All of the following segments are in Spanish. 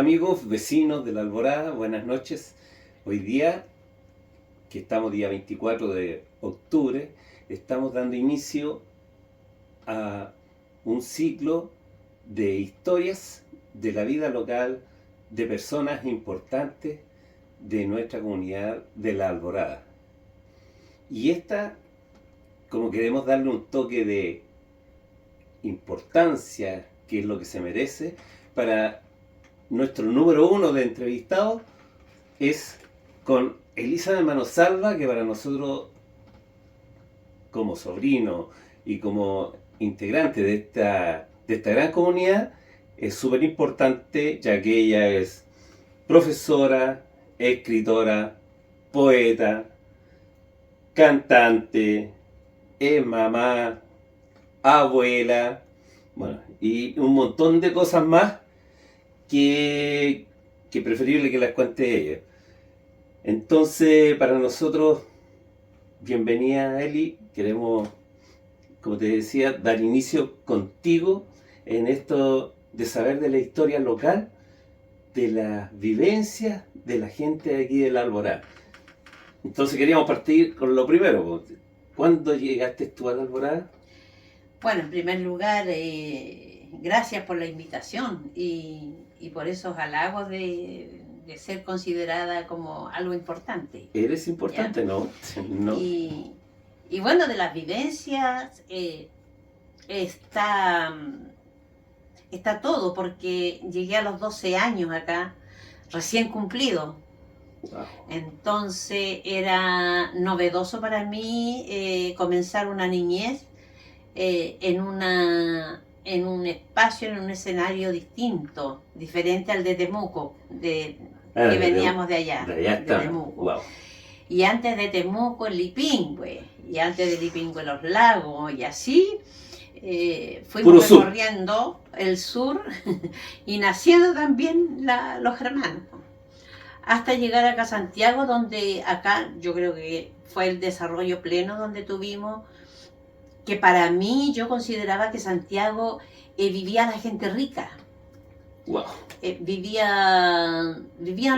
amigos, vecinos de la Alborada, buenas noches. Hoy día, que estamos día 24 de octubre, estamos dando inicio a un ciclo de historias de la vida local de personas importantes de nuestra comunidad de la Alborada. Y esta, como queremos darle un toque de importancia, que es lo que se merece, para nuestro número 1 de entrevistados, es con Elizabeth Manosalva, que para nosotros, como sobrino y como integrante de esta gran comunidad, es súper importante, ya que ella es profesora, escritora, poeta, cantante, es mamá, abuela, bueno, y un montón de cosas más que preferible que las cuente ella. Entonces, para nosotros, bienvenida, Eli. Queremos, como te decía, dar inicio contigo en esto de saber de la historia local, de las vivencias de la gente de aquí de la Alborada. Entonces queríamos partir con lo primero. ¿Cuándo llegaste tú a la Alborada? Bueno, en primer lugar, gracias por la invitación y por esos halagos de ser considerada como algo importante. Eres importante, ¿no? No. Y bueno, de las vivencias está todo, porque llegué a los 12 años acá, recién cumplido. Wow. Entonces era novedoso para mí comenzar una niñez en un espacio, en un escenario distinto, diferente al de Temuco, que veníamos de allá, de Temuco. Wow. Y antes de Temuco, el Lipingüe, y antes de Lipingüe, los lagos, y así fuimos recorriendo el sur y naciendo también los germanos, hasta llegar acá a Santiago, donde acá yo creo que fue el desarrollo pleno donde tuvimos, que para mí yo consideraba que Santiago vivía la gente rica. Wow. Vivían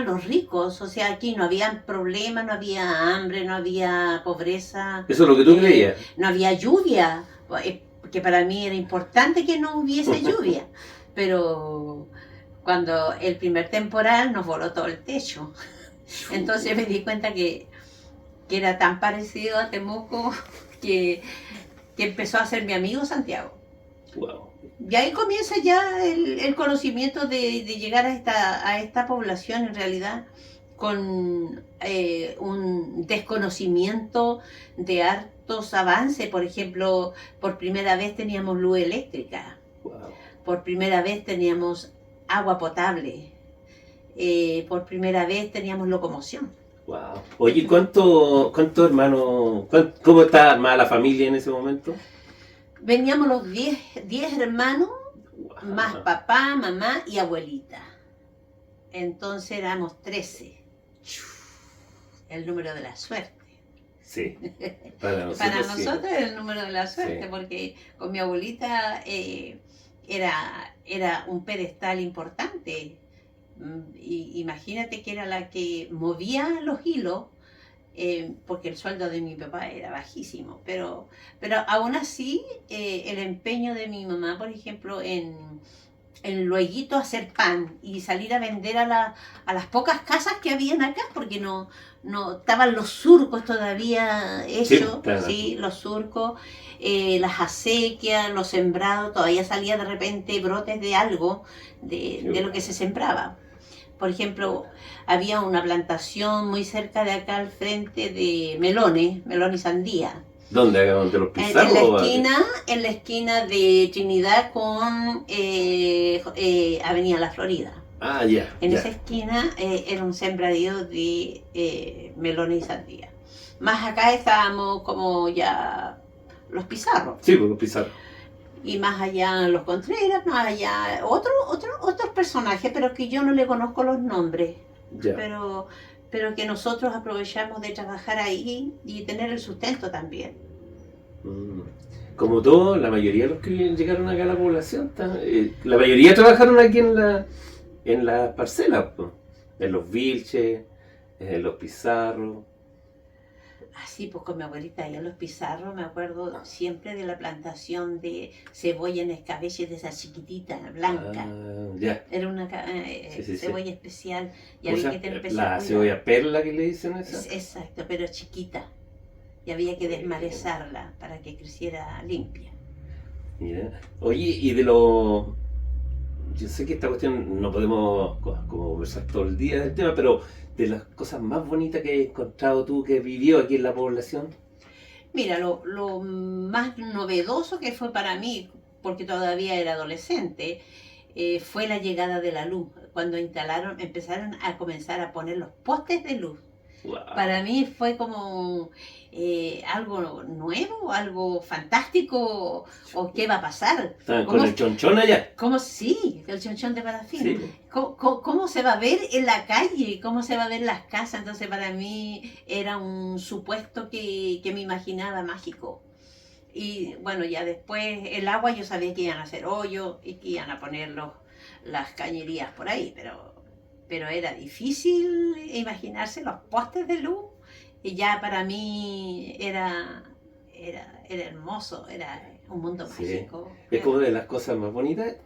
los ricos, o sea, aquí no había problemas, no había hambre, no había pobreza. Eso es lo que tú creías. No había lluvia, que para mí era importante que no hubiese lluvia, pero cuando el primer temporal nos voló todo el techo. Entonces me di cuenta que era tan parecido a Temuco que empezó a ser mi amigo Santiago. Wow. Y ahí comienza ya el conocimiento de llegar a esta población, en realidad, con un desconocimiento de hartos avances. Por ejemplo, por primera vez teníamos luz eléctrica. Wow. Por primera vez teníamos agua potable. Por primera vez teníamos locomoción. Wow. Oye, ¿cuántos hermanos, cómo estaba armada la familia en ese momento? Veníamos los 10 hermanos, wow, más papá, mamá y abuelita. Entonces éramos 13. El número de la suerte. Sí, para nosotros sí. Es el número de la suerte, sí, porque con mi abuelita era un pedestal importante. Imagínate que era la que movía los hilos, porque el sueldo de mi papá era bajísimo, pero aún así el empeño de mi mamá, por ejemplo, en lueguito hacer pan y salir a vender a las pocas casas que habían acá, porque no estaban los surcos todavía hechos, sí, claro, ¿sí? Los surcos, las acequias, los sembrados, todavía salía de repente brotes de algo, de lo que se sembraba. Por ejemplo, había una plantación muy cerca de acá al frente de melón y sandía. ¿Dónde? ¿De los Pizarros? En la esquina de Trinidad con Avenida La Florida. Ah, ya. En esa esquina era un sembradío de melones y sandía. Más acá estábamos como ya los Pizarros. Sí, pues los Pizarros. Y más allá los Contreras, más allá otros personajes, pero que yo no le conozco los nombres. Ya. Pero que nosotros aprovechamos de trabajar ahí y tener el sustento también. Como todos, la mayoría de los que llegaron acá a la población, la mayoría trabajaron aquí en en las parcelas, po, en los vilches, en los pizarros. Así pues con mi abuelita allá en Los Pizarros me acuerdo siempre de la plantación de cebolla en escabeche de esa chiquitita, blanca. Ah, ya. Era una Sí, sí, sí. cebolla especial y ¿Cómo se había llama? que tener especial La cuidado. cebolla perla que le dicen esa. Exacto, pero chiquita. Y había que desmalezarla para que creciera limpia. Mira. Oye, y de los... Yo sé que esta cuestión no podemos como conversar todo el día del tema, pero de las cosas más bonitas que has encontrado tú que vivió aquí en la población. Mira, lo más novedoso que fue para mí, porque todavía era adolescente, fue la llegada de la luz. Cuando empezaron a comenzar a poner los postes de luz. Wow. Para mí fue como algo nuevo, algo fantástico, o qué va a pasar. ¿Estaban ¿Cómo, con el chonchón allá? cómo sí, el chonchón de parafina? Sí. ¿Cómo se va a ver en la calle? ¿Cómo se va a ver las casas? Entonces para mí era un supuesto que me imaginaba mágico. Y bueno, ya después el agua yo sabía que iban a hacer hoyos y que iban a poner las cañerías por ahí, pero era difícil imaginarse los postes de luz y ya para mí era hermoso, era un mundo Sí. mágico. Es como de las cosas más bonitas.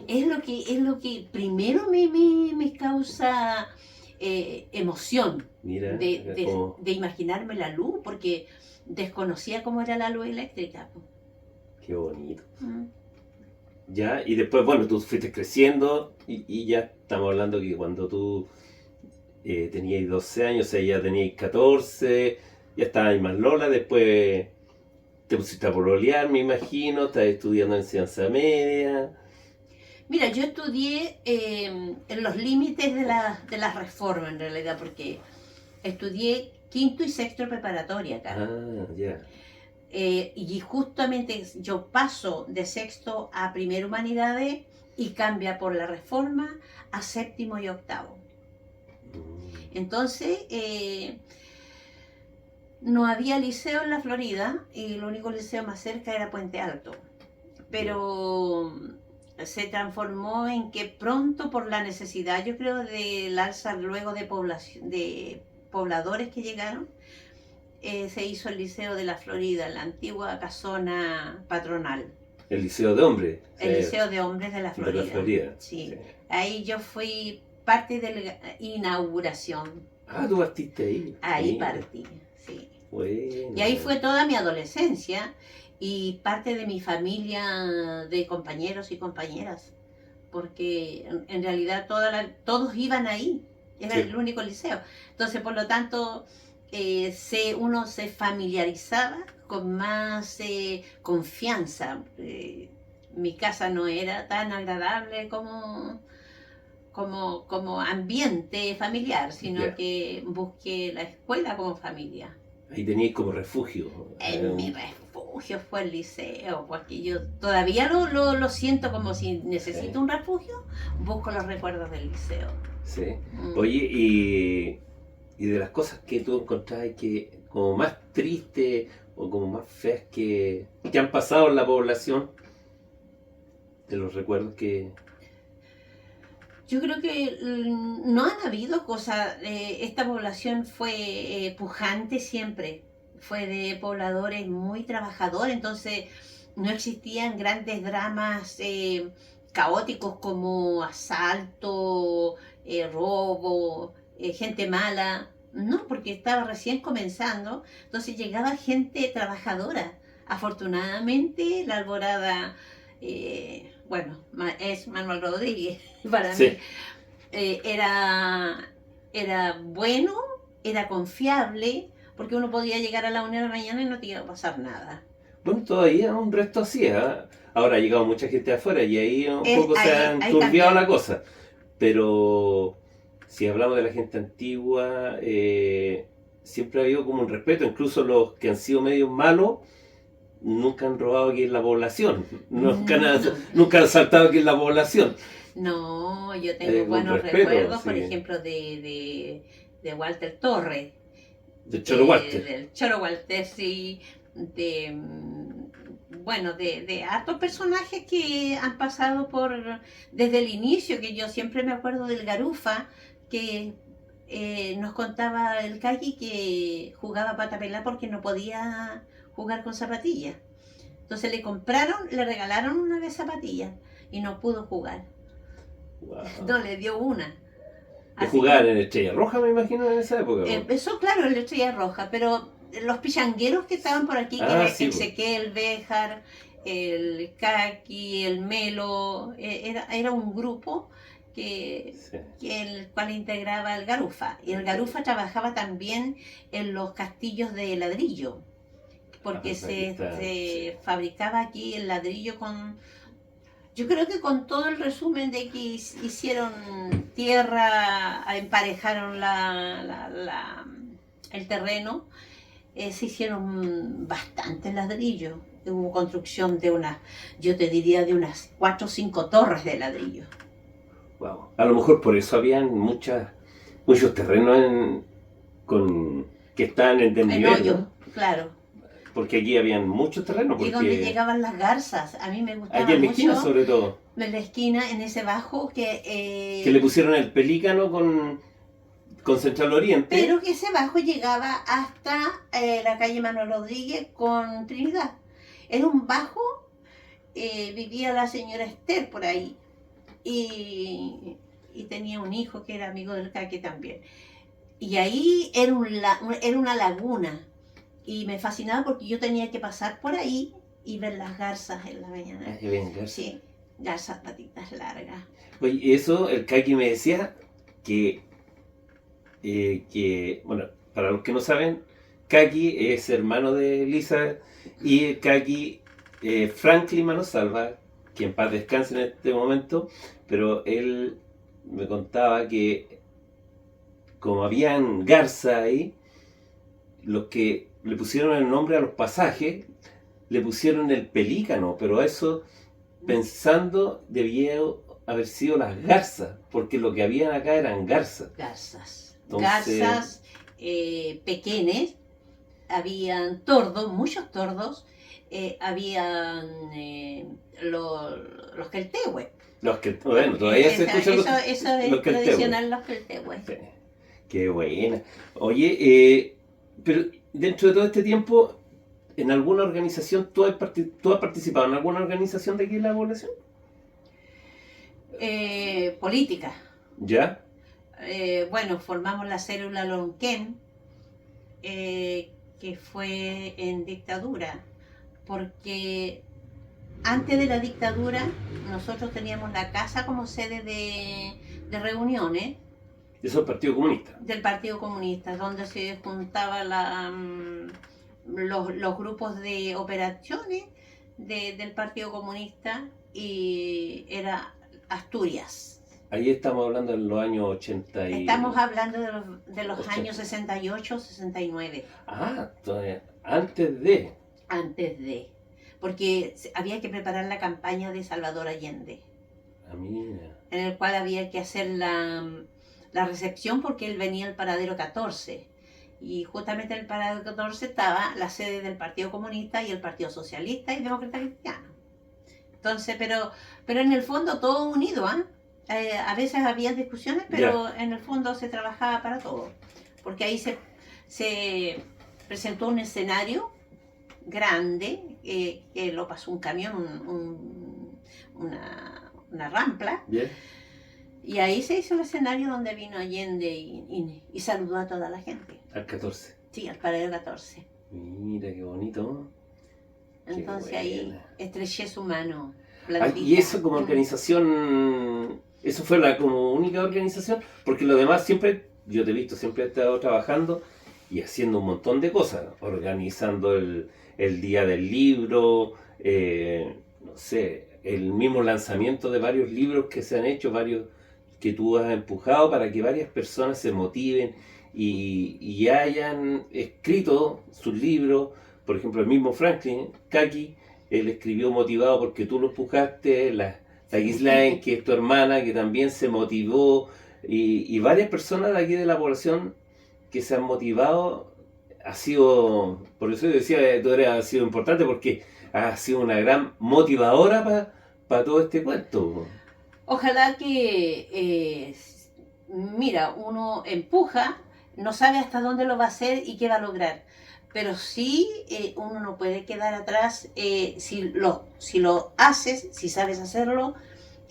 Es lo que primero me causa emoción Mira, como... de imaginarme la luz, porque desconocía cómo era la luz eléctrica. Qué bonito. Mm. Ya, y después, bueno, tú fuiste creciendo y ya estamos hablando que cuando tú tenías 12 años, o sea, ya tenías 14, ya estabas más Lola, después te pusiste a pololear, me imagino, estás estudiando enseñanza media. Mira, yo estudié en los límites de la reforma, en realidad, porque estudié quinto y sexto preparatoria acá. Ah, ya. Y justamente yo paso de sexto a primera humanidades y cambia por la reforma a séptimo y octavo. Mm. Entonces, no había liceo en la Florida y el único liceo más cerca era Puente Alto. Pero se transformó en que pronto por la necesidad, yo creo, del alza luego de población, de pobladores que llegaron, se hizo el Liceo de la Florida, la antigua casona patronal. El liceo de hombres. El Liceo de Hombres de la Florida. De la Florida. Sí. Sí. Ahí yo fui parte de la inauguración. Ah, tú partiste ahí. Ahí Mira. partí, sí. Bueno. Y ahí fue toda mi adolescencia y parte de mi familia de compañeros y compañeras, porque en realidad todos iban ahí, era Sí. el único liceo. Entonces, por lo tanto, uno se familiarizaba con más confianza. Mi casa no era tan agradable como ambiente familiar, sino Ya. que busqué la escuela como familia. Ahí teníais como refugio. Mi refugio fue el liceo, porque yo todavía lo siento como si necesito Sí. un refugio, busco los recuerdos del liceo. Sí. Mm. Oye, y de las cosas que tú encontrás que como más tristes o como más feas que han pasado en la población, de los recuerdos que... Yo creo que no han habido cosas, esta población fue pujante siempre, fue de pobladores muy trabajadores, entonces no existían grandes dramas caóticos como asalto, robo, gente mala, no, porque estaba recién comenzando, entonces llegaba gente trabajadora. Afortunadamente la Alborada, bueno, es Manuel Rodríguez para Sí. mí, era bueno, era confiable, porque uno podía llegar a la 1 de la mañana y no te iba a pasar nada. Bueno, todavía un resto así, ¿ah? Ahora ha llegado mucha gente de afuera y ahí un poco se ha Ahí enturbiado cambió. la cosa. Pero si hablamos de la gente antigua, siempre ha habido como un respeto, incluso los que han sido medios malos, nunca han robado aquí en la población, nunca han saltado aquí en la población. No, yo tengo Con buenos respeto, recuerdos, por sí. ejemplo, de Walter Torres. De Choro Walter. Del Choro Walter, sí, bueno, de hartos personajes que han pasado desde el inicio, que yo siempre me acuerdo del Garufa, que nos contaba el Kaki que jugaba patapelá porque no podía jugar con zapatillas. Entonces le regalaron una vez zapatillas y no pudo jugar. Wow. No, le dio una. De Así jugar que en Estrella Roja, me imagino, en esa época. ¿No? empezó, claro, en la Estrella Roja, pero los pichangueros que estaban por aquí, que Ah, era sí, el pues. Ezequiel, Béjar, el Kaki, el Melo, era un grupo Sí. el cual integraba el Garufa. Y el Garufa trabajaba también en los castillos de ladrillo, porque Ah, aquí está, sí. se fabricaba aquí el ladrillo con... Yo creo que con todo el resumen de que hicieron tierra, emparejaron el terreno, se hicieron bastantes ladrillos. Hubo construcción de unas, yo te diría, de unas 4 o 5 torres de ladrillo. Wow. A lo mejor por eso habían muchos terrenos que estaban en En desnivel, hoyo, ¿no? Claro. Porque aquí habían muchos terrenos, Y donde porque llegaban las garzas, a mí me aquí gustaba en la esquina mucho, sobre todo, en la esquina, en ese bajo, que le pusieron el pelícano con Central Oriente. pero que ese bajo llegaba hasta la calle Manuel Rodríguez con Trinidad. Era un bajo, vivía la señora Esther por ahí y tenía un hijo que era amigo del Caque también. Y ahí era una laguna y me fascinaba porque yo tenía que pasar por ahí y ver las garzas en la mañana. Ay, venga. Sí, garzas patitas largas. Oye, eso, el Kaki me decía bueno, para los que no saben, Kaki es hermano de Lisa y el Kaki, Franklin Manosalva, que en paz descanse en este momento, pero él me contaba que como habían garza ahí, los que le pusieron el nombre a los pasajes, le pusieron el pelícano, pero eso pensando debía haber sido las garzas, porque lo que habían acá eran garzas. Garzas. Entonces, Garzas pequeñas, habían tordos, muchos tordos, habían los queltehue. los que, bueno, todavía se escuchan Eso es los queltehue. tradicional, los queltehue. Sí. Qué buena. Oye, pero dentro de todo este tiempo, ¿en alguna organización tú has participado en alguna organización de aquí en la población? Política. ¿Ya? Bueno, formamos la célula Lonquén, que fue en dictadura, porque antes de la dictadura nosotros teníamos la casa como sede de reuniones. Eso es el Partido Comunista. Del Partido Comunista, donde se juntaban los grupos de operaciones del Partido Comunista y era Asturias. Ahí estamos hablando de los años 80 y... Estamos hablando de los 80. años 68, 69. Ah, todavía, antes de... Antes de... Porque había que preparar la campaña de Salvador Allende. Ah, mira. En el cual había que hacer la recepción porque él venía al paradero 14. Y justamente en el paradero 14 estaba la sede del Partido Comunista y el Partido Socialista y Demócrata Cristiano. Entonces, pero en el fondo todo unido, ¿ah? A veces había discusiones, pero en el fondo se trabajaba para todo. Porque ahí se presentó un escenario grande, que lo pasó un camión, una rampla. Bien. Y ahí se hizo el escenario donde vino Allende y saludó a toda la gente. Al 14. Sí, al paradero 14. Mira, qué bonito. Entonces qué ahí estreché su mano. Y eso como organización, eso fue como única organización, porque lo demás siempre, yo te he visto, siempre he estado trabajando y haciendo un montón de cosas, organizando el día del libro, no sé, el mismo lanzamiento de varios libros que se han hecho, varios que tú has empujado para que varias personas se motiven y hayan escrito sus libros. Por ejemplo, el mismo Franklin, Kaki, él escribió motivado porque tú lo empujaste, la Gislaine, que es tu hermana, que también se motivó, y varias personas de aquí de la población que se han motivado. Ha sido, por eso yo decía, tú has sido importante, porque ha sido una gran motivadora para todo este cuento. Ojalá que, mira, uno empuja, no sabe hasta dónde lo va a hacer y qué va a lograr. Pero sí, uno no puede quedar atrás. Si lo haces, si sabes hacerlo,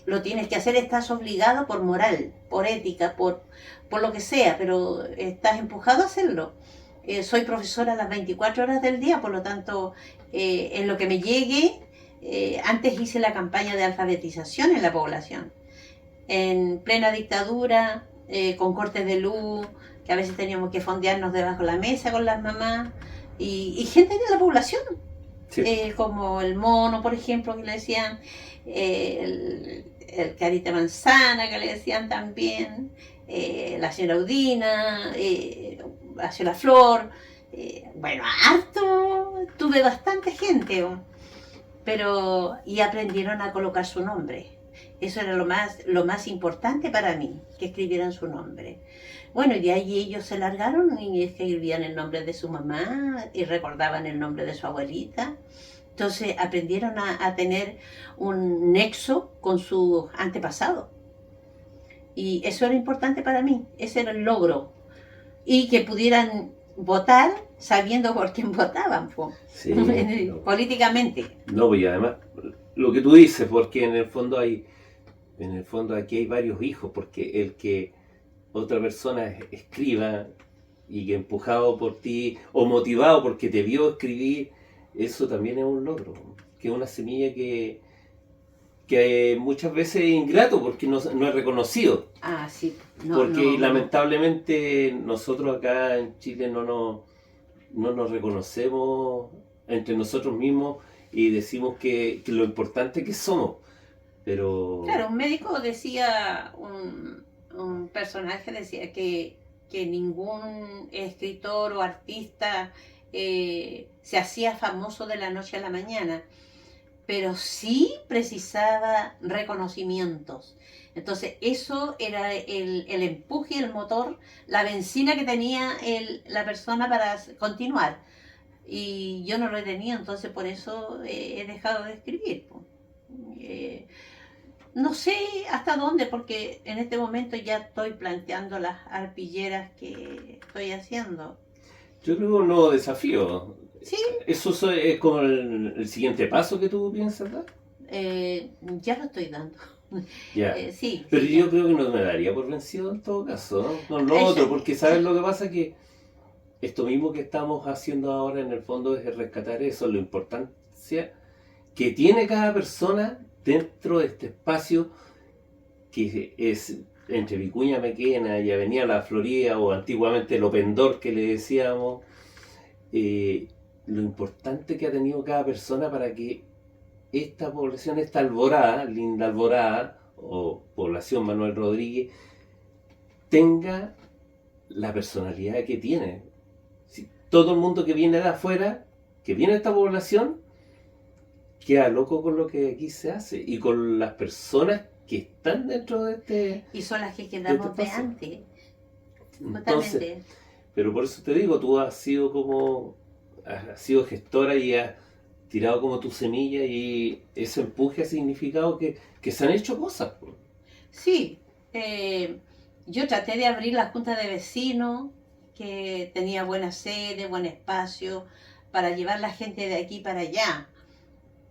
lo tienes que hacer, estás obligado por moral, por ética, por lo que sea, pero estás empujado a hacerlo. Soy profesora las 24 horas del día, por lo tanto, en lo que me llegue, antes hice la campaña de alfabetización en la población. En plena dictadura, con cortes de luz, que a veces teníamos que fondearnos debajo de la mesa con las mamás, y gente de la población, Sí. como el mono, por ejemplo, que le decían, el carita manzana, que le decían también, la señora Udina, la señora Flor, bueno, harto, tuve bastante gente, pero y aprendieron a colocar su nombre. Eso era lo más importante para mí, que escribieran su nombre. Bueno, y de ahí ellos se largaron y escribían el nombre de su mamá y recordaban el nombre de su abuelita. Entonces aprendieron a tener un nexo con sus antepasados. Y eso era importante para mí, ese era el logro. Y que pudieran votar sabiendo por quién votaban, Sí, no. políticamente. No, pues y además, lo que tú dices, porque en el fondo aquí hay varios hijos, porque el que otra persona escriba y que empujado por ti o motivado porque te vio escribir, eso también es un logro, que es una semilla que muchas veces es ingrato porque no es reconocido. Ah, sí. No, Porque no. lamentablemente nosotros acá en Chile no nos reconocemos entre nosotros mismos y decimos que lo importante que somos. Pero Claro, un médico decía, un personaje decía que ningún escritor o artista se hacía famoso de la noche a la mañana, pero sí precisaba reconocimientos. Entonces, eso era el empuje, el motor, la benzina que tenía la persona para continuar. Y yo no lo he tenido, entonces por eso he dejado de escribir. Eh, no sé hasta dónde, porque en este momento ya estoy planteando las arpilleras que estoy haciendo. yo creo que un nuevo desafío. Sí, Eso es como el siguiente paso que tú piensas dar. ya lo estoy dando. Ya. Sí, Pero sí, yo ya. creo que no me daría por vencido en todo caso, ¿no? Con lo Eso, otro, porque ¿sabes lo que pasa? Que esto mismo que estamos haciendo ahora en el fondo es rescatar eso, la importancia que tiene cada persona dentro de este espacio que es entre Vicuña Maquena y Avenida La Florida o antiguamente el Open Door que le decíamos, eh, lo importante que ha tenido cada persona para que esta población, esta Alborada, Linda Alborada o población Manuel Rodríguez, tenga la personalidad que tiene. Si todo el mundo que viene de afuera, que viene a esta población, queda loco con lo que aquí se hace y con las personas que están dentro y son las que de este quedamos de espacio. antes, Entonces, justamente. pero por eso te digo, tú has sido gestora y has tirado como tu semilla y ese empuje ha significado que se han hecho cosas. Po. Sí, yo traté de abrir la junta de vecinos, que tenía buena sede, buen espacio, para llevar la gente de aquí para allá.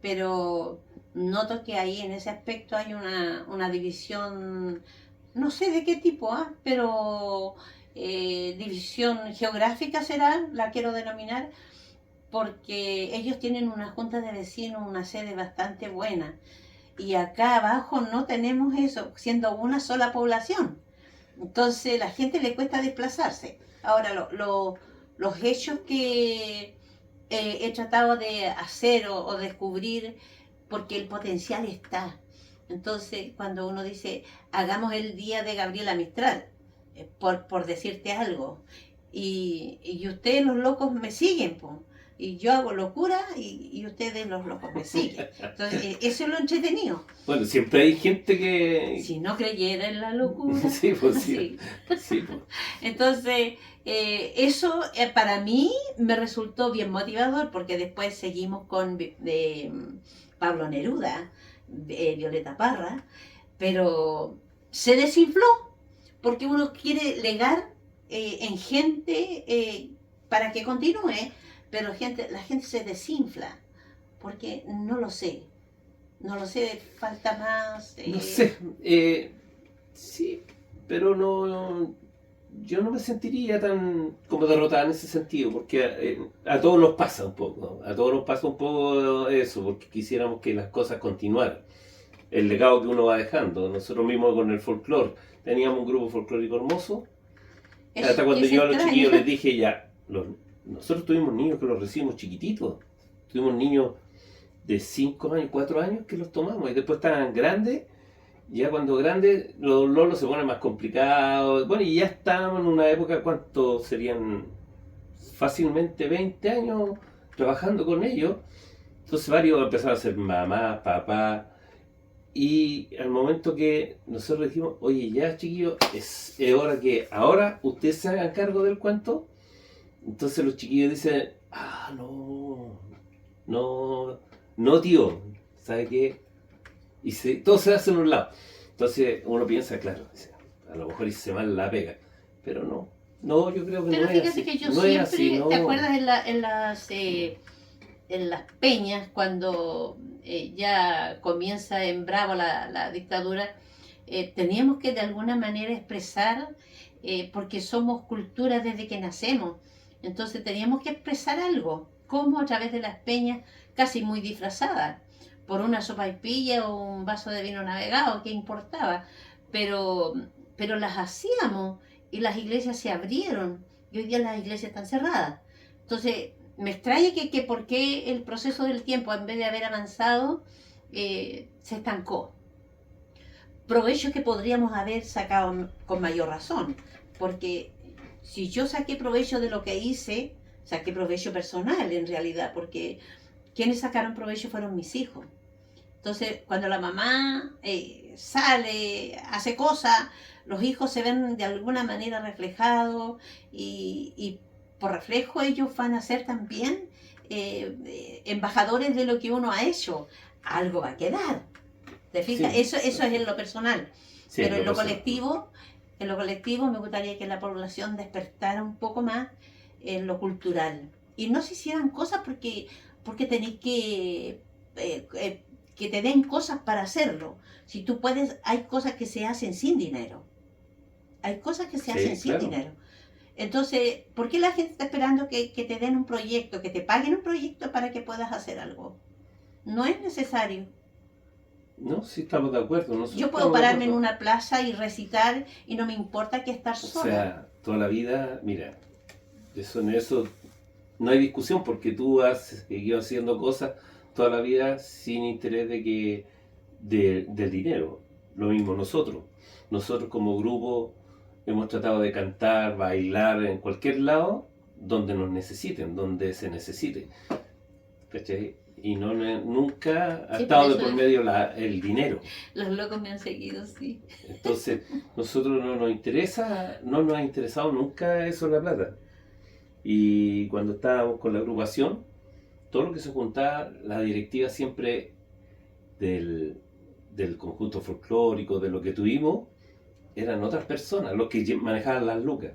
Pero noto que ahí en ese aspecto hay una división, no sé de qué tipo, pero división geográfica será, la quiero denominar, porque ellos tienen una junta de vecinos, una sede bastante buena. Y acá abajo no tenemos eso, siendo una sola población. Entonces la gente le cuesta desplazarse. Ahora, los hechos que he tratado de hacer o descubrir, porque el potencial está. Entonces, cuando uno dice, hagamos el día de Gabriela Mistral, por decirte algo, y ustedes los locos me siguen, po, y yo hago locura y ustedes los locos me siguen. Entonces, eso es lo entretenido. Bueno, siempre hay gente que... Si no creyera en la locura. Sí, pues sí. Sí. Sí, pues. Entonces, eso para mí me resultó bien motivador porque después seguimos con Pablo Neruda, Violeta Parra, pero se desinfló porque uno quiere legar en gente para que continúe, pero la gente se desinfla porque no lo sé, falta más. No sé, sí, pero no, yo no me sentiría tan como derrotada en ese sentido, porque a todos nos pasa un poco, a todos nos pasa un poco eso, porque quisiéramos que las cosas continuaran, el legado que uno va dejando. Nosotros mismos con el folclore, teníamos un grupo folclórico hermoso, hasta cuando yo a los chiquillos les dije ya, nosotros tuvimos niños que los recibimos chiquititos, tuvimos niños de 5 años, 4 años que los tomamos y después estaban grandes. Ya cuando grandes los lolos se ponen más complicados. Bueno, y ya estábamos en una época, ¿cuántos serían? Fácilmente 20 años trabajando con ellos. Entonces varios empezaron a ser mamá, papá. Y al momento que nosotros dijimos, oye, ya chiquillos, es hora que ahora ustedes se hagan cargo del cuento. Entonces los chiquillos dicen, no tío, ¿sabe qué? Y todo se hace en un lado. Entonces uno piensa, claro, a lo mejor hice mal la pega, pero no, yo creo que Pero no es fíjate así. que yo No siempre, es así, no. ¿te acuerdas en las peñas cuando ya comienza en Bravo la dictadura? Teníamos que de alguna manera expresar, porque somos cultura desde que nacemos, entonces teníamos que expresar algo, como a través de las peñas, casi muy disfrazadas, por una sopaipilla o un vaso de vino navegado, ¿qué importaba? Pero, pero las hacíamos y las iglesias se abrieron y hoy día las iglesias están cerradas. Entonces, me extraña que por qué el proceso del tiempo, en vez de haber avanzado, se estancó. Provecho que podríamos haber sacado con mayor razón, porque si yo saqué provecho de lo que hice, saqué provecho personal en realidad, porque quienes sacaron provecho fueron mis hijos. Entonces, cuando la mamá sale, hace cosas, los hijos se ven de alguna manera reflejados y por reflejo ellos van a ser también embajadores de lo que uno ha hecho. Algo va a quedar. ¿Te fijas? Sí. Eso es en lo personal. Sí, Pero en lo personal. colectivo me gustaría que la población despertara un poco más en lo cultural. Y no se hicieran cosas porque tenéis que te den cosas para hacerlo. Si tú puedes, hay cosas que se hacen sin dinero. Hay cosas que se Sí, hacen sin claro. dinero. Entonces, ¿por qué la gente está esperando que te den un proyecto, que te paguen un proyecto para que puedas hacer algo? No es necesario. No, sí estamos de acuerdo. Nosotros Yo puedo estamos de pararme en acuerdo. una plaza y recitar y no me importa que estar O sola. sea, toda la vida, mira, en eso no hay discusión porque tú has seguido haciendo cosas toda la vida sin interés del dinero. Lo mismo nosotros. Nosotros como grupo hemos tratado de cantar, bailar en cualquier lado donde nos necesiten, donde se necesite. ¿Cachai? Y nunca ha Sí, estado de por por eso medio el dinero. los locos me han seguido, sí. Entonces, nosotros no nos ha interesado nunca eso la plata. Y cuando estábamos con la agrupación, todo lo que se juntaba, la directiva siempre del conjunto folclórico, de lo que tuvimos, eran otras personas los que manejaban las lucas,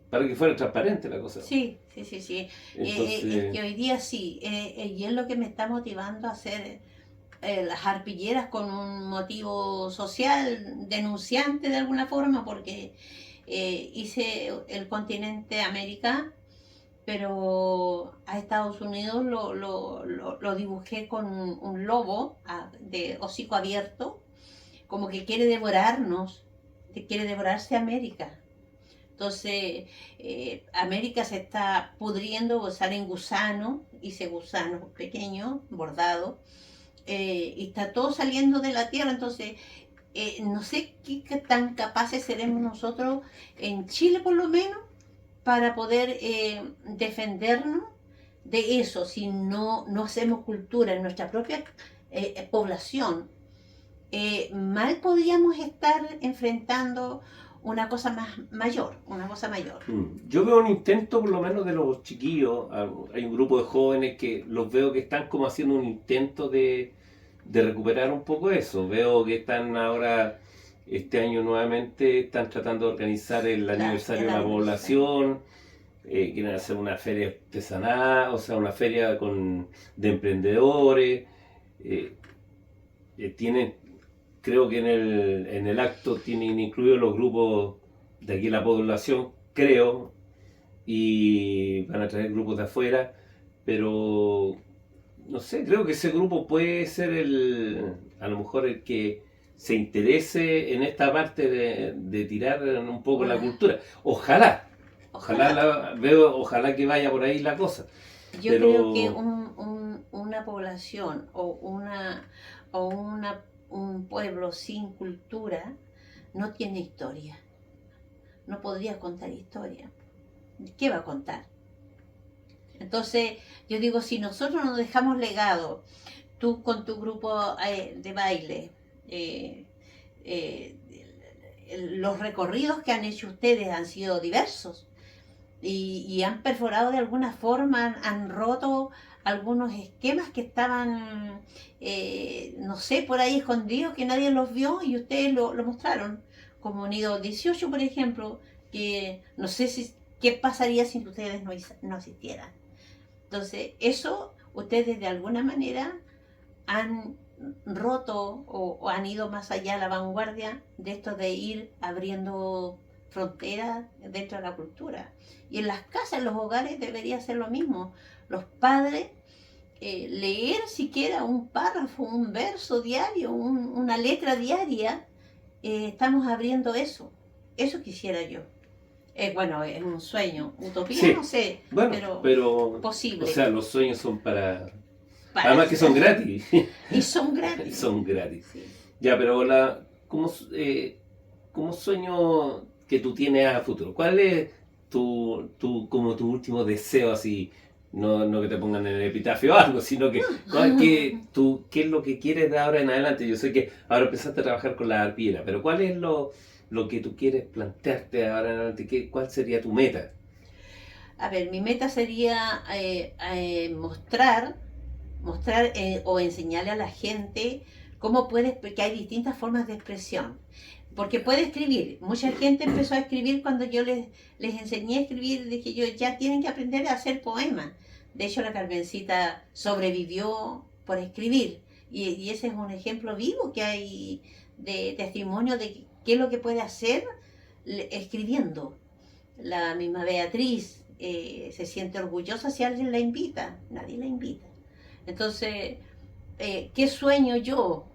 para que fuera transparente la cosa. Sí, sí, sí, sí. Es Entonces, que hoy día sí, y es lo que me está motivando a hacer las arpilleras con un motivo social, denunciante de alguna forma, porque hice el continente América, pero a Estados Unidos lo dibujé con un lobo de hocico abierto, como que quiere devorarnos, quiere devorarse América. Entonces, América se está pudriendo, salen gusanos, hice gusanos pequeños, bordados, y está todo saliendo de la tierra. Entonces, no sé qué tan capaces seremos nosotros, en Chile por lo menos, para poder defendernos de eso, si no hacemos cultura en nuestra propia población, mal podríamos estar enfrentando una cosa mayor, una cosa mayor. Yo veo un intento, por lo menos de los chiquillos, hay un grupo de jóvenes que los veo que están como haciendo un intento de recuperar un poco eso. Veo que están ahora, este año nuevamente, están tratando de organizar el Claro, aniversario el de la aniversario. población, quieren hacer una feria artesanal, o sea, una feria de emprendedores, eh, tienen, creo que en el acto tienen incluidos los grupos de aquí de la población, creo, y van a traer grupos de afuera, pero no sé, creo que ese grupo puede ser a lo mejor el que se interese en esta parte de tirar un poco la Una- cultura. Ojalá, Ojalá. ojalá que vaya por ahí la cosa. Yo Pero creo que una población un pueblo sin cultura no tiene historia. No podría contar historia. ¿Qué va a contar? Entonces, yo digo, si nosotros nos dejamos legado, tú con tu grupo de baile, eh, eh, los recorridos que han hecho ustedes han sido diversos y han perforado de alguna forma, han roto algunos esquemas que estaban, no sé, por ahí escondidos, que nadie los vio y ustedes lo mostraron. Como Nido 18, por ejemplo, que no sé qué pasaría si ustedes no asistieran. Entonces, eso ustedes de alguna manera han roto o han ido más allá a la vanguardia de esto de ir abriendo fronteras dentro de la cultura. Y en las casas, en los hogares debería ser lo mismo. Los padres, leer siquiera un párrafo, un verso diario, una letra diaria, estamos abriendo eso. Eso quisiera yo. Bueno, es un sueño, utopía, sí, no sé, bueno, pero o posible. sea, los sueños son Para además que son gratis. y son gratis. Son gratis. Sí. Ya, pero ¿cómo sueño que tú tienes a futuro? ¿Cuál es como tu último deseo así? No que te pongan en el epitafio o algo, sino que ¿qué es lo que quieres de ahora en adelante? Yo sé que ahora empezaste a trabajar con la arpillera, pero ¿cuál es lo que tú quieres plantearte ahora en adelante? ¿Cuál sería tu meta? A ver, mi meta sería mostrar o enseñarle a la gente cómo puede, porque hay distintas formas de expresión. Porque puede escribir. Mucha gente empezó a escribir cuando yo les enseñé a escribir, dije yo, ya tienen que aprender a hacer poemas. De hecho, la Carmencita sobrevivió por escribir. Y ese es un ejemplo vivo que hay de testimonio de qué es lo que puede hacer escribiendo. La misma Beatriz se siente orgullosa si alguien la invita. Nadie la invita. Entonces, ¿qué sueño yo?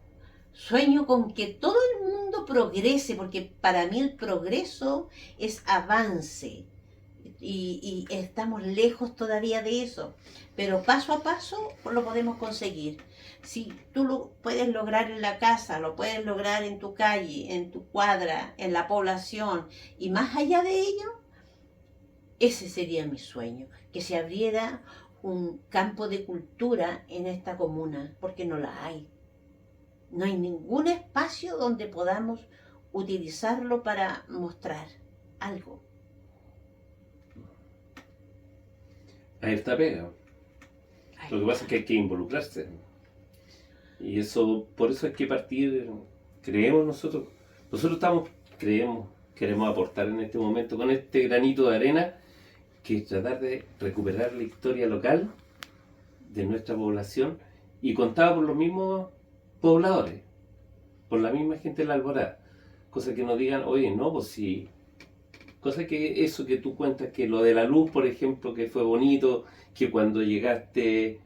Sueño con que todo el mundo progrese, porque para mí el progreso es avance y estamos lejos todavía de eso, pero paso a paso lo podemos conseguir. Si tú lo puedes lograr en la casa, lo puedes lograr en tu calle, en tu cuadra, en la población y más allá de ello, ese sería mi sueño, que se abriera un campo de cultura en esta comuna, porque no la hay. No hay ningún espacio donde podamos utilizarlo para mostrar algo. Ahí está pega. Lo que pasa es que hay que involucrarse. Y eso, por eso hay que partir, creemos nosotros queremos aportar en este momento con este granito de arena, que es tratar de recuperar la historia local de nuestra población y contada por los mismos pobladores, por la misma gente de la Alborada. Cosa que nos digan, oye, no, pues sí. Cosa que eso que tú cuentas, que lo de la luz, por ejemplo, que fue bonito, que cuando llegaste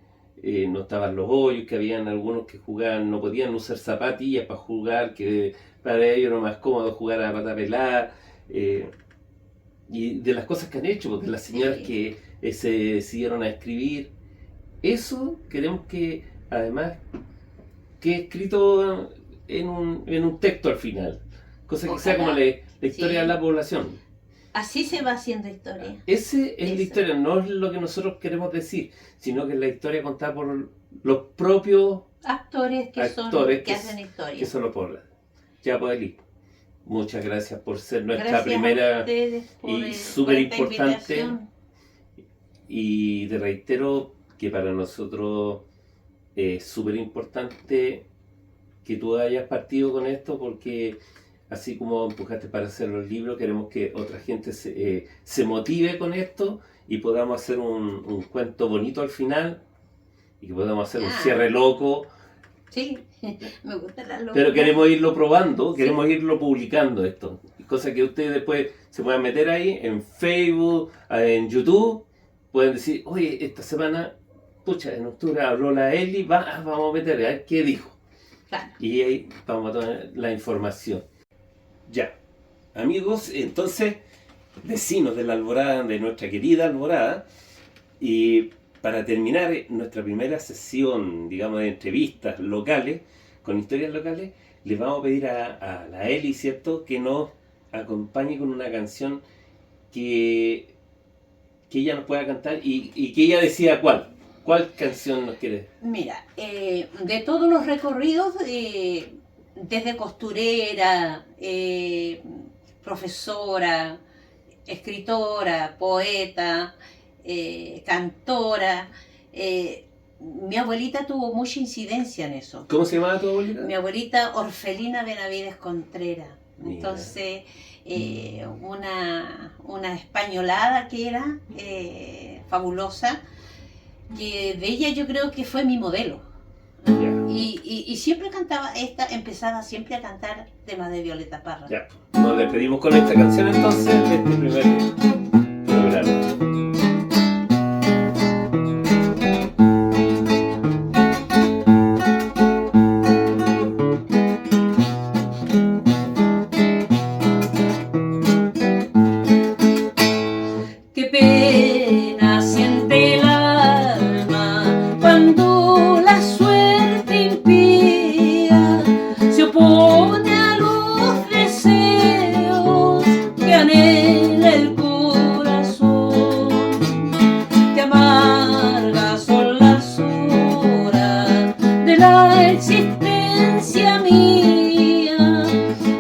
no estaban los hoyos, que habían algunos que jugaban, no podían usar zapatillas para jugar, que para ellos era más cómodo jugar a pata pelada. Y de las cosas que han hecho, porque las señoras que se decidieron a escribir, eso queremos que además quede escrito en un texto al final, cosa que sea como Ojalá. la historia de la población. Así se va haciendo historia. Ese es la Eso. historia, no es lo que nosotros queremos decir, sino que es la historia contada por los propios Actores que actores hacen historia. que son los pobres. Ya, pues, Eli, muchas gracias por ser nuestra Gracias a primera ustedes y por súper esta importante. invitación. Y te reitero que para nosotros es súper importante que tú hayas partido con esto, porque así como empujaste para hacer los libros, queremos que otra gente se motive con esto y podamos hacer un cuento bonito al final y que podamos hacer un Ah. cierre loco, Sí, me gusta la locura. pero queremos irlo probando, Sí. queremos irlo publicando esto, cosa que ustedes después se puedan meter ahí en Facebook, en YouTube, pueden decir, oye, esta semana, pucha, en octubre habló la Eli, vamos a meter, a ver qué dijo. Claro. Y ahí vamos a tomar la información. Ya, amigos, entonces, vecinos de la Alborada, de nuestra querida Alborada, y para terminar nuestra primera sesión, digamos, de entrevistas locales, con historias locales, les vamos a pedir a la Eli, ¿cierto?, que nos acompañe con una canción que ella nos pueda cantar y que ella decida cuál. ¿Cuál canción nos quiere? Mira, de todos los recorridos, desde costurera, profesora, escritora, poeta, cantora, mi abuelita tuvo mucha incidencia en eso. ¿Cómo se llamaba tu abuelita? Mi abuelita Orfelina Benavides Contreras. Mira. Entonces, una españolada que era fabulosa, que de ella yo creo que fue mi modelo. Ya. Y siempre cantaba empezaba siempre a cantar temas de Violeta Parra. Ya, nos despedimos con esta canción entonces de este primer programa. Qué pena siente el alma cuando la suerte impía se opone a los deseos que anhela el corazón. Qué amargas son las horas de la existencia mía,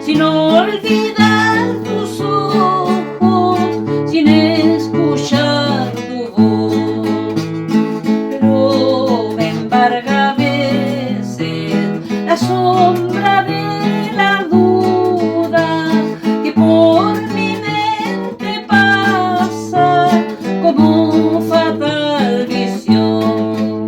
sin olvidar tus ojos, sin escuchar tu voz. Pero me embarga a veces la sombra de la duda que por mi mente pasa como fatal visión.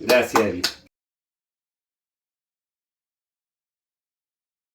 Gracias, Eli.